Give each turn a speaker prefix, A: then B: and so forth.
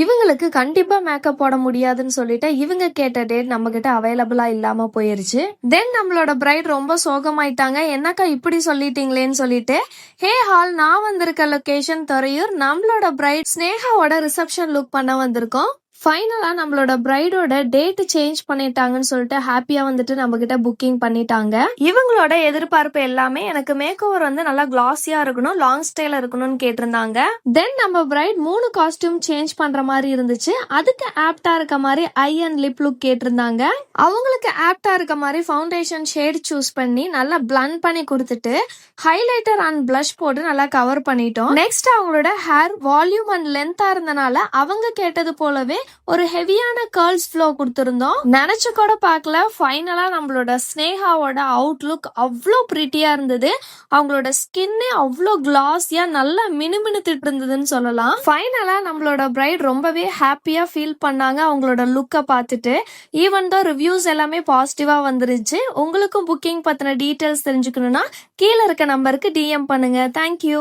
A: இவங்களுக்கு கண்டிப்பா மேக்கப் போட முடியாதுன்னு சொல்லிட்டு இவங்க கேட்ட டேட் நம்ம கிட்ட அவைலபிளா இல்லாம போயிருச்சு. தென் நம்மளோட பிரைட் ரொம்ப சோகமாயிட்டாங்க. என்னக்கா இப்படி சொல்லிட்டீங்களேன்னு சொல்லிட்டு, ஹே ஹால், நான் வந்திருக்க லொகேஷன் துறையூர். நம்மளோட பிரைட் ஸ்னேகாவோட ரிசப்ஷன் லுக் பண்ண வந்திருக்கோம். ஃபைனலா நம்மளோட பிரைடோட டேட் சேஞ்ச் பண்ணிட்டாங்கன்னு சொல்லிட்டு ஹாப்பியா வந்துட்டு நம்ம கிட்ட புக்கிங் பண்ணிட்டாங்க. இவங்களோட எதிர்பார்ப்பு எல்லாமே எனக்கு மேக் ஓவர் வந்து நல்லா கிளாஸியா இருக்கணும், லாங் ஸ்டைல இருக்கணும்னு கேட்டிருந்தாங்க. தென் நம்ம பிரைட் 3 காஸ்டியூம் சேஞ்ச் பண்ற மாதிரி இருந்துச்சு. அதுக்கு ஆப்டா இருக்க மாதிரி ஐ அண்ட் லிப் லுக் கேட்டிருந்தாங்க. அவங்களுக்கு ஆப்டா இருக்க மாதிரி ஃபவுண்டேஷன் ஷேட் சூஸ் பண்ணி நல்லா பிளண்ட் பண்ணி கொடுத்துட்டு ஹைலைட்டர் அண்ட் பிளஷ் போட்டு நல்லா கவர் பண்ணிட்டோம். நெக்ஸ்ட் அவங்களோட ஹேர் வால்யூம் அண்ட் லென்த்தா இருந்தனால அவங்க கேட்டது போலவே ஒரு ஹெவியான கர்ல்ஸ் ஃப்ளோ கொடுத்திருந்தோம். நினைச்சு கூட பார்க்கல. ஃபைனலா நம்மளோட ஸ்னேகாவோட அவுட்லுக் அவ்வளோ பிரிட்டியா இருந்தது. அவங்களோட ஸ்கின்னே அவ்வளோ கிளாஸியா நல்லா மினுமினுத்துட்டு இருந்ததுன்னு சொல்லலாம். ஃபைனலா நம்மளோட பிரைட் ரொம்பவே ஹாப்பியா ஃபீல் பண்ணாங்க அவங்களோட லுக்கை பார்த்துட்டு. ஈவன் தான் ரிவ்யூஸ் எல்லாமே பாசிட்டிவா வந்துருச்சு. உங்களுக்கும் புக்கிங் பத்தின டீட்டெயில்ஸ் தெரிஞ்சுக்கணும்னா கீழே இருக்க நம்பருக்கு டிஎம் பண்ணுங்க. தேங்க்யூ.